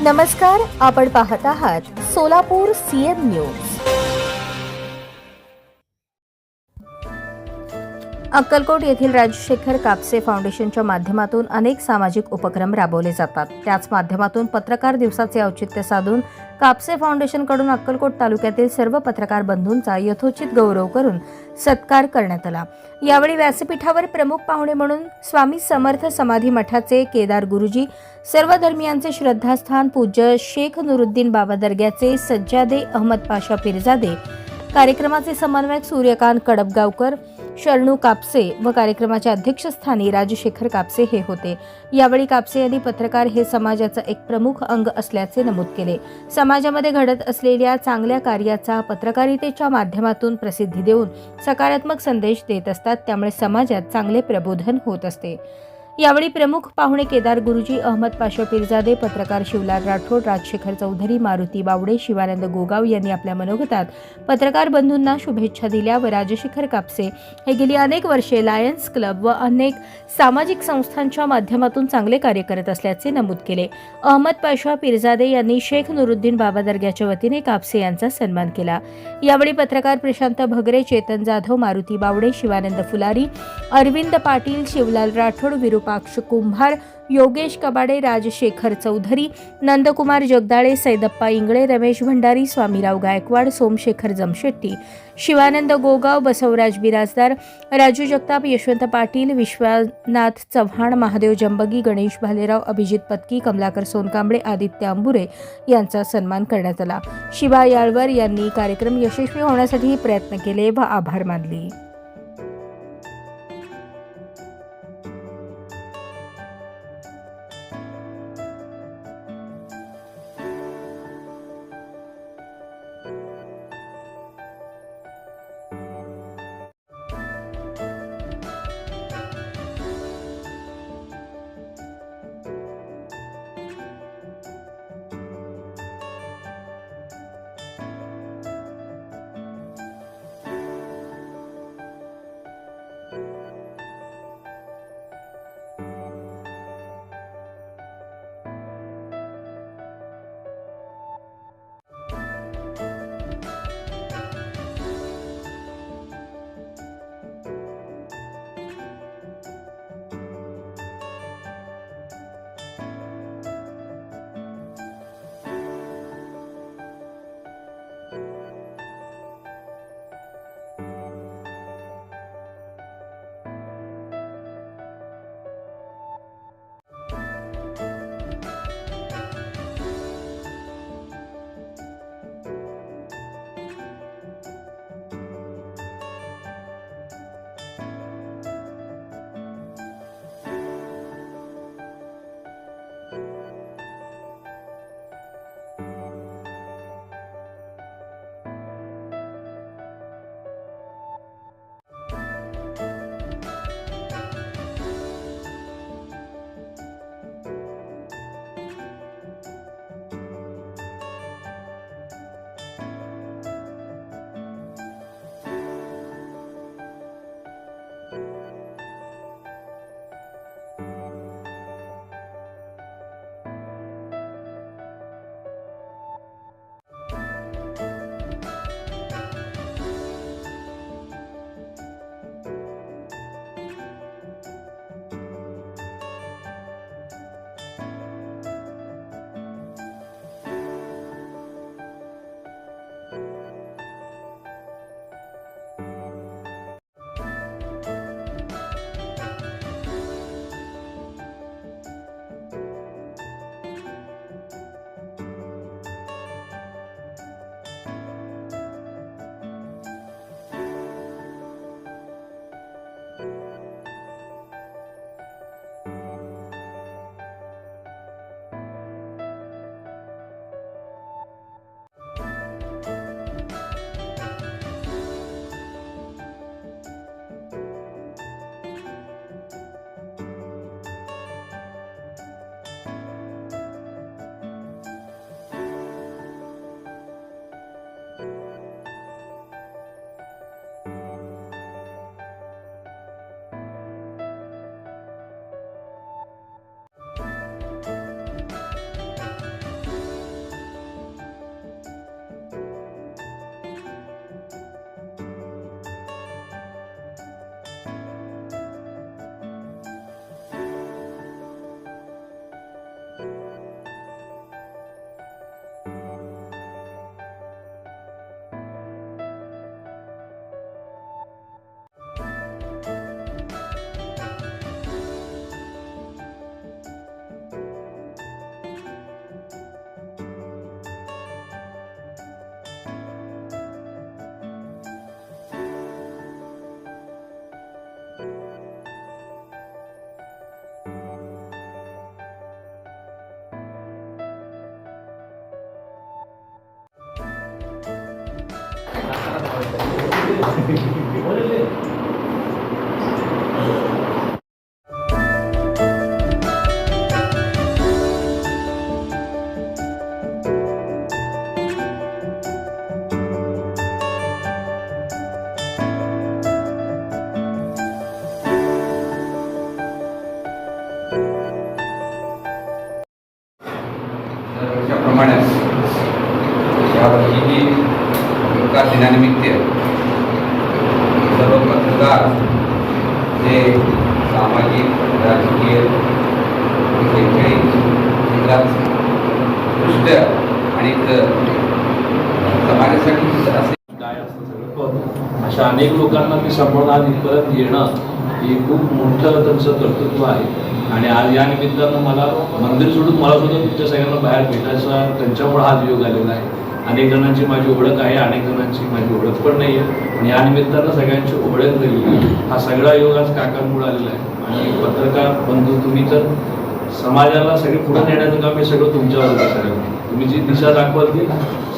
नमस्कार, आपण पाहत आहात सोलापूर सीएम न्यूज। अक्कलकोट येथील राजशेखर कापसे फाउंडेशनच्या माध्यमातून अनेक सामाजिक उपक्रम राबवले जातात। त्याच माध्यमातून पत्रकार दिवसाचे औचित्य साधून कापसे फाउंडेशनकडून अक्कलकोट तालुक्यातील सर्व पत्रकार बंधूंचा यथोचित गौरव करून सत्कार करण्यात आला। यावेळी व्यासपीठावर प्रमुख पाहुणे म्हणून स्वामी समर्थ समाधी मठाचे केदार गुरुजी, सर्व धर्मियांचे श्रद्धास्थान पूज्य शेख नुरुद्दीन बाबा दर्ग्याचे सज्जादे अहमद पाशा पीरजादे, कार्यक्रमाचे समन्वयक सूर्यकांत कडबगावकर, शरणू कापसे व कार्यक्रमाच्या अध्यक्षस्थानी राजशेखर कापसे हे होते। यावेळी कापसे यांनी पत्रकार हे समाजाचा एक प्रमुख अंग असल्याचे नमूद केले। समाजामध्ये घडत असलेल्या चांगल्या कार्याचा पत्रकारितेच्या माध्यमातून प्रसिद्धी देऊन सकारात्मक संदेश देत असतात, त्यामुळे समाजात चांगले प्रबोधन होत असते। यावेळी प्रमुख पाहुणे केदार गुरुजी, अहमद पाशा पीरजादे, पत्रकार शिवलाल राठोड, राजशेखर चौधरी, मारुती बावडे, शिवानंद गोगाव यांनी आपल्या मनोगतात पत्रकार बंधूंना शुभेच्छा दिल्या व राजशेखर कापसे हे गेली अनेक वर्षे लायन्स क्लब व अनेक सामाजिक संस्थांच्या माध्यमातून चांगले कार्य करत असल्याचे नमूद केले। अहमद पाशा पीरजादे यांनी शेख नुरुद्दीन बाबा दर्ग्याच्या वतीने कापसे यांचा सन्मान केला। यावेळी पत्रकार प्रशांत भगरे, चेतन जाधव, मारुती बावडे, शिवानंद फुलारी, अरविंद पाटील, शिवलाल राठोड, विरूपाक्ष कुंभार, योगेश कबाडे, राजशेखर चौधरी, नंदकुमार जगदाळे, सैदप्पा इंगळे, रमेश भंडारी, स्वामीराव गायकवाड, सोमशेखर जमशेट्टी, शिवानंद गोगाव, बसवराज बिराजदार, राजू जगताप, यशवंत पाटील, विश्वनाथ चव्हाण, महादेव जंबगी, गणेश भालेराव, अभिजित पत्की, कमलाकर सोनकांबळे, आदित्य अंबुरे यांचा सन्मान करण्यात आला। शिवा याळवर यांनी कार्यक्रम यशस्वी होण्यासाठी प्रयत्न केले व आभार मानले। त्याप्रमाणे यावर्षीही पत्रकार दिनानिमित्त सर्व पत्रकार जे सामाजिक राजकीय शैक्षणिक क्षेत्रात उत्कृष्ट आणि समाजासाठी असे काय असतं सगळं कळतं. अशा अनेक लोकांना मी सांभाळून आज इथपर्यंत येणं हे खूप मोठं त्यांचं कर्तृत्व आहे. आणि आज या निमित्तानं मला मंदिर सोडून मला सुद्धा तुमच्या सगळ्यांना बाहेर भेटायचा त्यांच्यामुळे हा योग आलेला आहे. अनेक जणांची माझी ओळख आहे, अनेक जणांची माझी ओळख पण नाही आहे. आणि या निमित्तानं सगळ्यांची ओळख झाली. हा सगळा योग आज काकांमुळे आलेला आहे. आणि पत्रकार बंधू तुम्ही तर समाजाला सगळे पुढे नेण्याचं काम हे सगळं तुमच्यावर सगळं. तुम्ही जी दिशा दाखवाल ती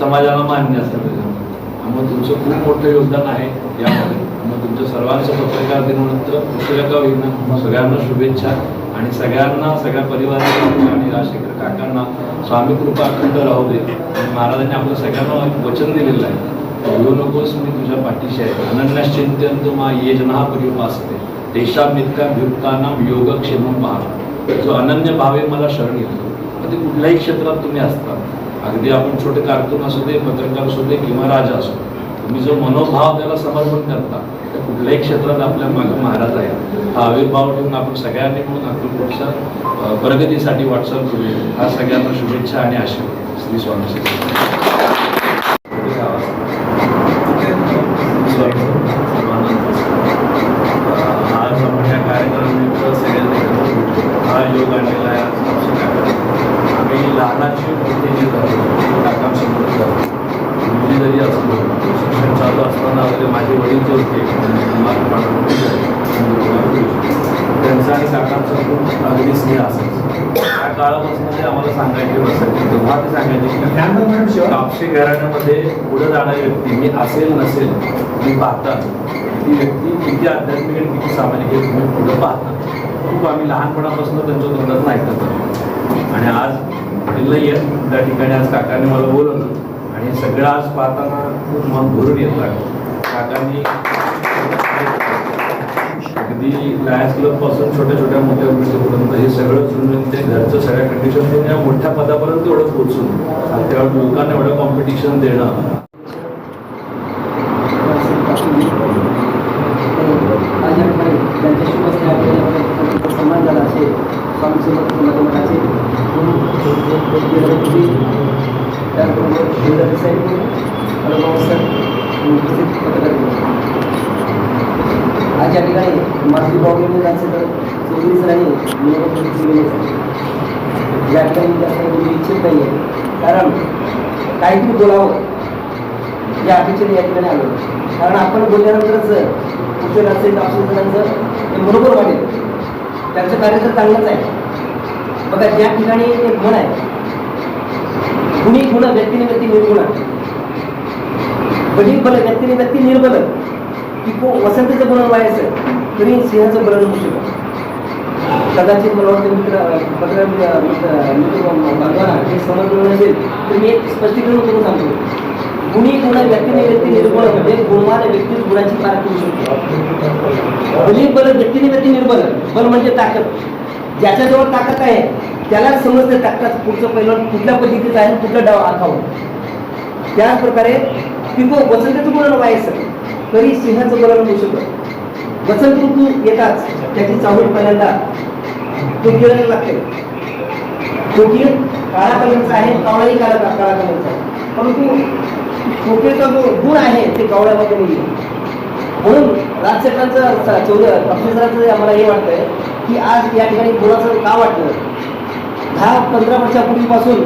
समाजाला मान्य असतं त्याच्यामध्ये. त्यामुळे तुमचं खूप मोठं योगदान आहे यामध्ये. मग तुमच्या सर्वांचं पत्रकार दिनानंतर उशिरा का होईना सगळ्यांना शुभेच्छा. आणि सगळ्यांना सगळ्या परिवाराला आणि राजशेखर काकांना स्वामी कृपा अखंड राहू दे. आणि महाराजांनी आपल्या सगळ्यांना वचन दिलेलं आहे, येऊ नकोस मी तुझ्या पाठीशी आहे. अनन्यश्चिंत्यंत मा ये जना परिपासते देशामित्का भिक्तानाम योगक्षेमम पहा. जो अनन्य भावे मला शरण येतो. मग ते कुठल्याही क्षेत्रात तुम्ही असता, अगदी आपण छोटे कारकून असू दे, पत्रकार असू दे किंवा राजा असू, तुम्ही जो मनोभाव त्याला समर्पण करता त्या कुठल्याही क्षेत्रात आपल्या मागे महाराज आहे. हा आविर्भाव ठेवून आपण सगळ्यांनी म्हणून अक्कलकोटच्या प्रगतीसाठी वाटचाल करूया. हा सगळ्यांना शुभेच्छा आणि आशीर्वाद. श्री स्वामी आज आपण या कार्यक्रमानिमित्त सगळ्यांनी हा योग आणलेला आहे. आम्ही लहानाची मोठी काकांसमोर करतो. मुली जरी असलो, शिक्षण चालू असताना वगैरे माझे वडील जे होते त्यांचा आणि काकांचा खूप अगदी स्नेह असायचं. त्या काळापासून ते आम्हाला सांगायचे बसायचे. तेव्हा ते सांगायचे की कापसे घराण्यामध्ये पुढे जाणारी व्यक्ती मी असेल नसेल मी पाहता ती व्यक्ती किती आध्यात्मिक आणि किती सामाजिक हे तुम्ही पुढं पाहता. खूप आम्ही लहानपणापासून त्यांच्या तोंडातून ऐकत होतो. आणि आज दिल्ली त्या ठिकाणी आज काकांनी मला बोलवलं आणि सगळं आज पाहताना खूप मन भरून येत आहे. काकांनी अगदी लायन्स क्लबपासून छोट्या छोट्या मोठ्या गोष्टीपर्यंत हे सगळं जुळून ते घरचं सगळ्या कंडिशन या मोठ्या पदापर्यंत एवढं पोहोचून त्यावेळेस लोकांना एवढं कॉम्पिटिशन देणं. सन्मान झाला असेल स्वामी समर्थ मठाचे त्याचबरोबर उपस्थित पत्रकार आज या ठिकाणी माधवी बावले जायचं तर चौधरी सरांनी निवडणूक केलेली आहे. या ठिकाणी जास्त बोलू इच्छित नाही आहे, कारण काहीतरी बोलावं या अपेक्षेने या ठिकाणी आलो. कारण आपण बोलल्यानंतरच कुठे असेल जणांचं हे बरोबर वाटेल. त्यांचं कार्य तर चांगलंच आहे. बघा ज्या ठिकाणी एक म्हण आहे, गुणी गुण व्यक्तीने व्यक्ती निर्गुण, बलीन बल व्यक्तीने व्यक्ती निर्बल, की वसंतीचं बलन व्हायचं तरी सिंहाचं बलन होऊ शकत. कदाचित मला वाटतं मित्र बांधवांना हे समजलं नसेल तर मी एक स्पष्टीकरण करून सांगतो. गुणी गुण व्यक्तीने व्यक्ती निर्बळ म्हणजे गुणवान व्यक्ती गुणाची पार करू शकतो. बलीन बल व्यक्तीने व्यक्ती निर्बल, बल म्हणजे ताकद. ज्याच्याजवळ ताकद आहे त्याला समजते ताकद पुढचं पहिलं कुठल्या पद्धतीचं आहे, कुठलं डाव आखावं. त्याच प्रकारे पिको वसंतीचं बलन व्हायचं तरी सिंहाचं बलन होऊ शकत. वसंत ऋतू येताच त्याची चाहूल पहिल्यांदा तो गिळायला लागते. तो गिळ काळा कलरचा आहे, कावळाही काळा कलरचा आहे, परंतु कोकिळचा जो गुण आहे ते कावळ्यामध्ये नाही. म्हणून राजशेखरांचं प्रोफेसरांचं आम्हाला हे वाटतंय की आज या ठिकाणी गुणाचं का वाटलं. 10-15 वर्षापूर्वीपासून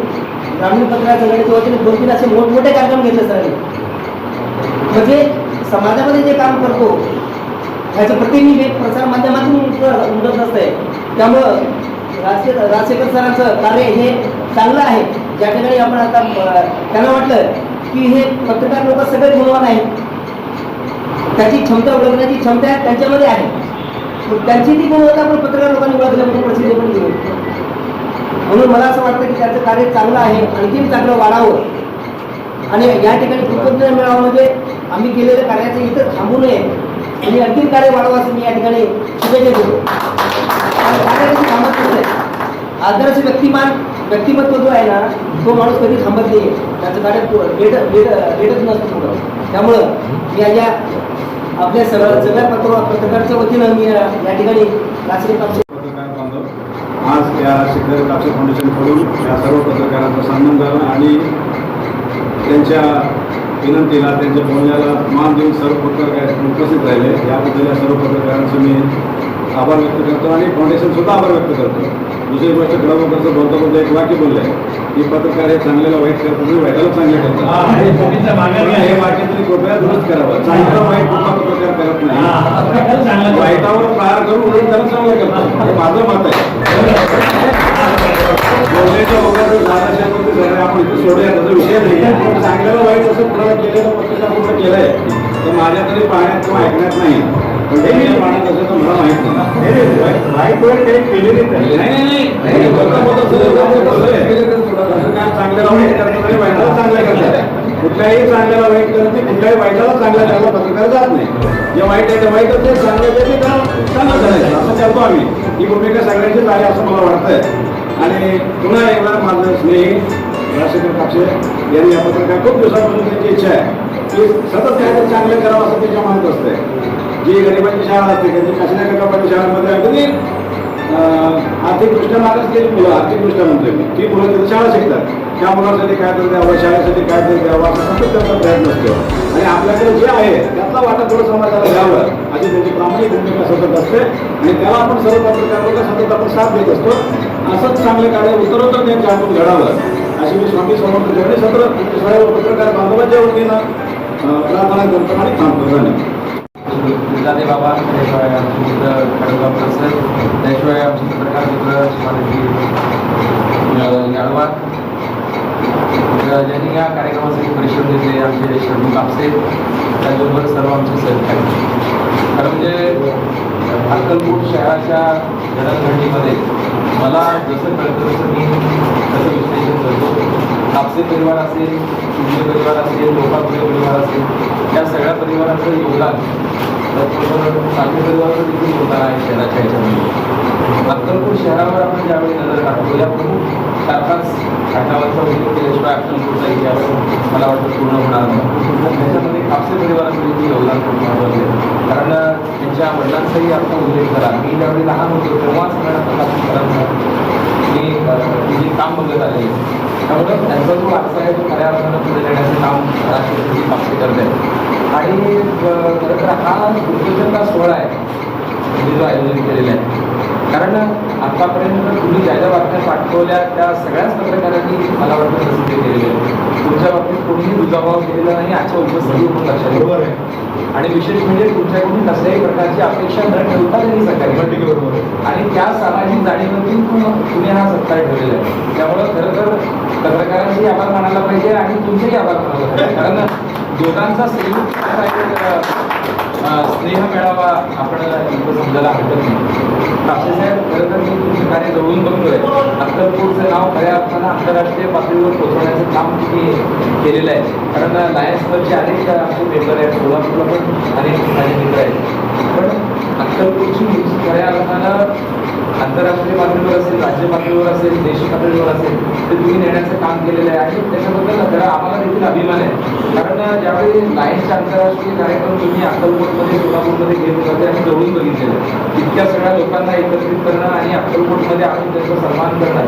ग्रामीण पत्रकार संघटनेच्या वतीने 2-3 असे मोठमोठे कार्यक्रम घेतले सरांनी. म्हणजे समाजामध्ये जे काम करतो ह्याचं प्रतिनिधी हे प्रसार माध्यमातून उमटत असतंय. त्यामुळं राजशेखर सरांचं कार्य हे चांगलं आहे. ज्या ठिकाणी आपण आता त्यांना वाटलं की हे पत्रकार लोक सगळे गुणवान आहेत, त्याची क्षमता ओळखण्याची क्षमता त्यांच्यामध्ये आहे. पण त्यांची ती गुणवत्ता आपण पत्रकार लोकांनी ओळखल्या म्हणजे प्रसिद्धी पण मिळेल. म्हणून मला असं वाटतं की त्याचं कार्य चांगलं आहे, आणखीन चांगलं वाढावं आणि या ठिकाणी कृतज्ञता मिळावं म्हणजे आम्ही केलेल्या कार्याचं इथं थांबू नये आणि आणखीन कार्य वाढावं असं मी या ठिकाणी शुभेच्छा देतो. कार्याची थांबत नसते. आदर्श व्यक्तिमत्व जो आहे ना तो माणूस कधी थांबत नाही. त्याचं कार्य भेटत नसतं पुढं. त्यामुळं मी या आपल्या सगळ्या पत्रकारच्या वतीनं मी या ठिकाणी राजकीय पक्ष पत्रकार बांधव आज या शेखर कापसे फाउंडेशनकडून या सर्व पत्रकारांचा सन्मान झाला आणि त्यांच्या विनंतीला त्यांच्या बोलण्याला मान देऊन सर्व पत्रकार उपस्थित राहिले. याबद्दल या सर्व पत्रकारांचं मी आभार व्यक्त करतो आणि फाउंडेशनसुद्धा आभार व्यक्त करतो. दुसरी गोष्ट कडवकरचं बोलता एक वाक्य बोललं आहे की पत्रकार हे चांगल्याला वाईट करतात आणि वाईटाला चांगले करतात. हे वाक्य तरी कृपया दुरुस्त करावं. चांगल्याला वाईट कुठला पत्रकार करत नाही, वाईटावर प्रहार करून म्हणून त्याला चांगलं करतात. हे माझं मत आहे. बोलण्याच्या वगैरे झाल्याच्याबद्दल झाले आपण इथे सोडूया, त्याचा विषय नाही. पण चांगल्याला वाईट असं कुणाला केलेलं पत्रकार कुठं केलं आहे तर माझ्या तरी पाहण्यात किंवा ऐकण्यात नाही. पण ते मी पाहण्यात असेल तर मला माहित नाही. वाईट वेळ काही केलेली नाही. चांगल्याला वाईट करतात आणि वाईटाला चांगल्या करतात. कुठल्याही चांगल्याला वाईट करत नाही, कुठल्याही वाईटाला चांगल्या करायला पत्रकार जात नाही. जे वाईट आहे ते वाईट असते, चांगलं आहे ते चांगलं करायचं असं करतो आम्ही. ही भूमिका सगळ्यांचीच आहे असं मला वाटतंय. आणि पुन्हा एकदा माझं स्नेही राजशेखर कापसे यांनी या पत्रकार खूप दिवसापासून त्यांची इच्छा आहे की सतत काहीतरी चांगलं करावं असं त्याच्या मनात असतंय. जी गरिबांची शाळा असते त्यांची कशा गटापाची शाळांमध्ये अगदी आर्थिकदृष्ट्या मागास गेली मुलं, आर्थिकदृष्ट्या म्हणतोय मी, ती मुलं तिथे शाळा शिकतात. त्या मुलांसाठी काय तर द्यावं, शाळेसाठी काय तर द्यावं असं सतत त्यांचा प्रयत्न असतो. आणि आपल्याकडे जे आहे त्यातला वाटा थोडं समाजाला द्यावं अशी त्यांची प्रामाणिक भूमिका सतत असते. आणि त्याला आपण सर्व पत्रकारांना सतत आपण साथ देत असतो. असंच चांगलं कार्य उत्तरोत्तर त्यांच्या हातून घडावं अशी मी स्वामी समर्थ ठेवणे सर्व पत्रकार बांधवांच्या वतीनं प्रार्थना करतो आणि थांबतो. धन्यवाद. दादे बाबा, त्याशिवाय आमचे मित्र खडगावकर सर, त्याशिवाय आमचे पत्रकार मित्र शिवाजी गाडवा, ज्यांनी या कार्यक्रमासाठी परिश्रम घेतले, आमचे शरणू कापसे, त्याचबरोबर सर्व आमचे सहकारी. खरं म्हणजे अक्कलकोट शहराच्या जडणघडणीमध्ये मला जसं कळतं तसं मी त्याचं विश्लेषण करतो. कापसे परिवार असेल, शिंदे परिवार असेल, लोकांपुरे परिवार असेल, या सगळ्या परिवाराचं योगदान, त्याचबरोबर साखरे परिवाराचं देखील योगदान आहे शहराच्या ह्याच्यामध्ये. अक्कलकोट शहरावर आपण ज्यावेळी नजर टाकतो या प्रमुख 4-5 घटनांचा उल्लेख केल्याशिवाय अक्कलकोटचा इतिहास मला वाटतं पूर्ण होणार नाही. त्याच्यामध्ये कापसे परिवाराचं देखील योगदान खूप महत्त्वाचं आहे. कारण त्यांच्या वडिलांचाही आता उल्लेख करा. मी ज्यावेळी लहान होतो तेव्हा सगळ्यांना कापसेकरांचा मी जे काम बघत आले, त्यामुळे त्यांचा जो वारसा आहे तो खऱ्या अर्थानं पुढे नेण्याचं काम राष्ट्रपती कापसे करत आहे. आणि खरं तर हा उद्योजकता सोहळा आहे म्हणजे जो आयोजन केलेला आहे. कारण आतापर्यंत तुम्ही ज्या ज्या बातम्या पाठवल्या त्या सगळ्याच पत्रकारांनी मला वाटतं प्रसिद्ध केलेली आहे. तुमच्या बाबतीत कोणीही दुजाभाव केलेला नाही आजच्या उपस्थितीवरून लक्षात बरोबर आहे. आणि विशेष म्हणजे तुमच्याकडून कसल्याही प्रकारची अपेक्षा न ठेवता त्यांनी सहकार्य बरोबर आणि त्या सामाजिक जाणीवरती तुम्ही हा सत्कार ठेवलेला आहे. त्यामुळं खरं तर पत्रकारांची आभार मानायला पाहिजे आणि तुमचेही आभार मानायला पाहिजे. कारण दोघांचा स्नेह मेळावा आपण इथं समजायला हरकत नाही. कापसे साहेब, खरं तर मी तुमचं कार्य जवळून बघतोय. अक्कलकोटचं नाव खऱ्या अर्थानं आंतरराष्ट्रीय पातळीवर पोहोचवण्याचं काम तुम्ही केलेलं आहे. कारण लायन्स क्लबचे अनेक आमचे मेंबर आहेत, सोलापूरला पण अनेक माझे मित्र आहेत. पण अक्कलकोटची खऱ्या अर्थानं आंतरराष्ट्रीय पातळीवर असेल, राज्य पातळीवर असेल, देशी पातळीवर असेल ते तुम्ही नेण्याचं काम केलेलं आहे. आणि त्याच्याबद्दल खरं आम्हाला देखील अभिमान आहे. कारण ज्यावेळी लायन्सचे आंतरराष्ट्रीय कार्यक्रम तुम्ही अक्कलकोटमध्ये, सोलापूरमध्ये घेत होता ते आम्ही जवळून बघितलेलं. इतक्या सगळ्या लोकांना एकत्रित करणं आणि अक्कलकोटमध्ये आणून त्यांचा सन्मान करणं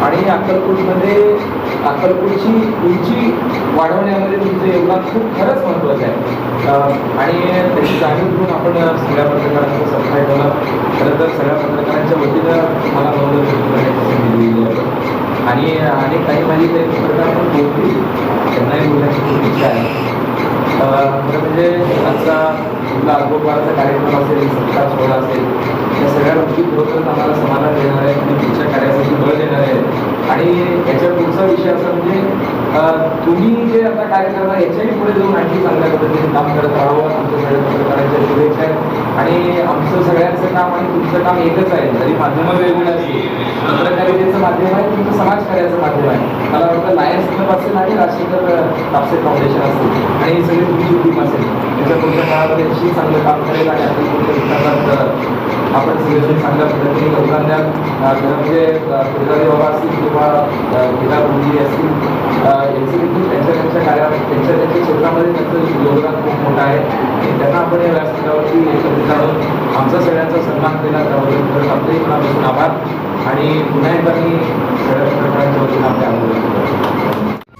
आणि अक्कलकोटची उंची वाढवण्यामध्ये तुमचं योगदान खूप खरंच महत्त्वाचं आहे. आणि त्याची जाणीव करून आपण सगळ्या पत्रकारांचा सत्कार ठेवला. खरं तर सगळ्या पत्रकारांच्या वतीनं मला नवलं करण्याची संधी दिलेली आहे. आणि अनेक काही माझी काही पत्रकार पण बोलतील, त्यांनाही बोलण्याची खूप इच्छा आहे. खरं म्हणजे आजचा कुठला अल्पोपाराचा कार्यक्रम असेल, सत्कार सोहळा असेल, या सगळ्या गोष्टी खरोखरच आम्हाला समाधान देणार आहे आणि पुढच्या कार्यासाठी बळ देणार आहे. आणि याच्या पुढचा विषय असा म्हणजे तुम्ही जे आता कार्य करता याच्याही पुढे जाऊन आणखी चांगल्या पद्धतीने काम करत राहावं. आमच्या सगळ्या पत्रकारांच्या शुभेच्छा आहेत. आणि आमचं सगळ्यांचं काम आणि तुमचं काम एकच आहे. जरी माध्यमं वेगवेगळी असतील, पत्रकारितेचं माध्यम आहे, तुमचं समाजकार्याचं माध्यम आहे. मला वाटतं लायन्स क्लब असेल आणि राजशेखर कापसे फाउंडेशन असेल आणि ही सगळी तुमची टीम असेल, त्याच्या पुढच्या काळामध्ये निश्चित चांगलं काम करेल आणि आपल्या पुढच्या विकासात आपण सगळेजण चांगल्या पद्धतीने योगदान द्याल. म्हणजे फुलझाले बाबा असतील किंवा गीता मुली असतील, यांचं देखील त्यांच्या कार्यात त्यांच्या क्षेत्रामध्ये त्यांचं योगदान खूप मोठं आहे आणि त्यांना आपण या व्यासपीठावरती एकत्रित आणून आमचा सगळ्यांचा सन्मान केला त्याबद्दल खरंच आपलेही मनापासून आभार. आणि पुन्हा एकदा मी सगळ्या पत्रकारांच्या वतीनं आपले आंदोलन करतो.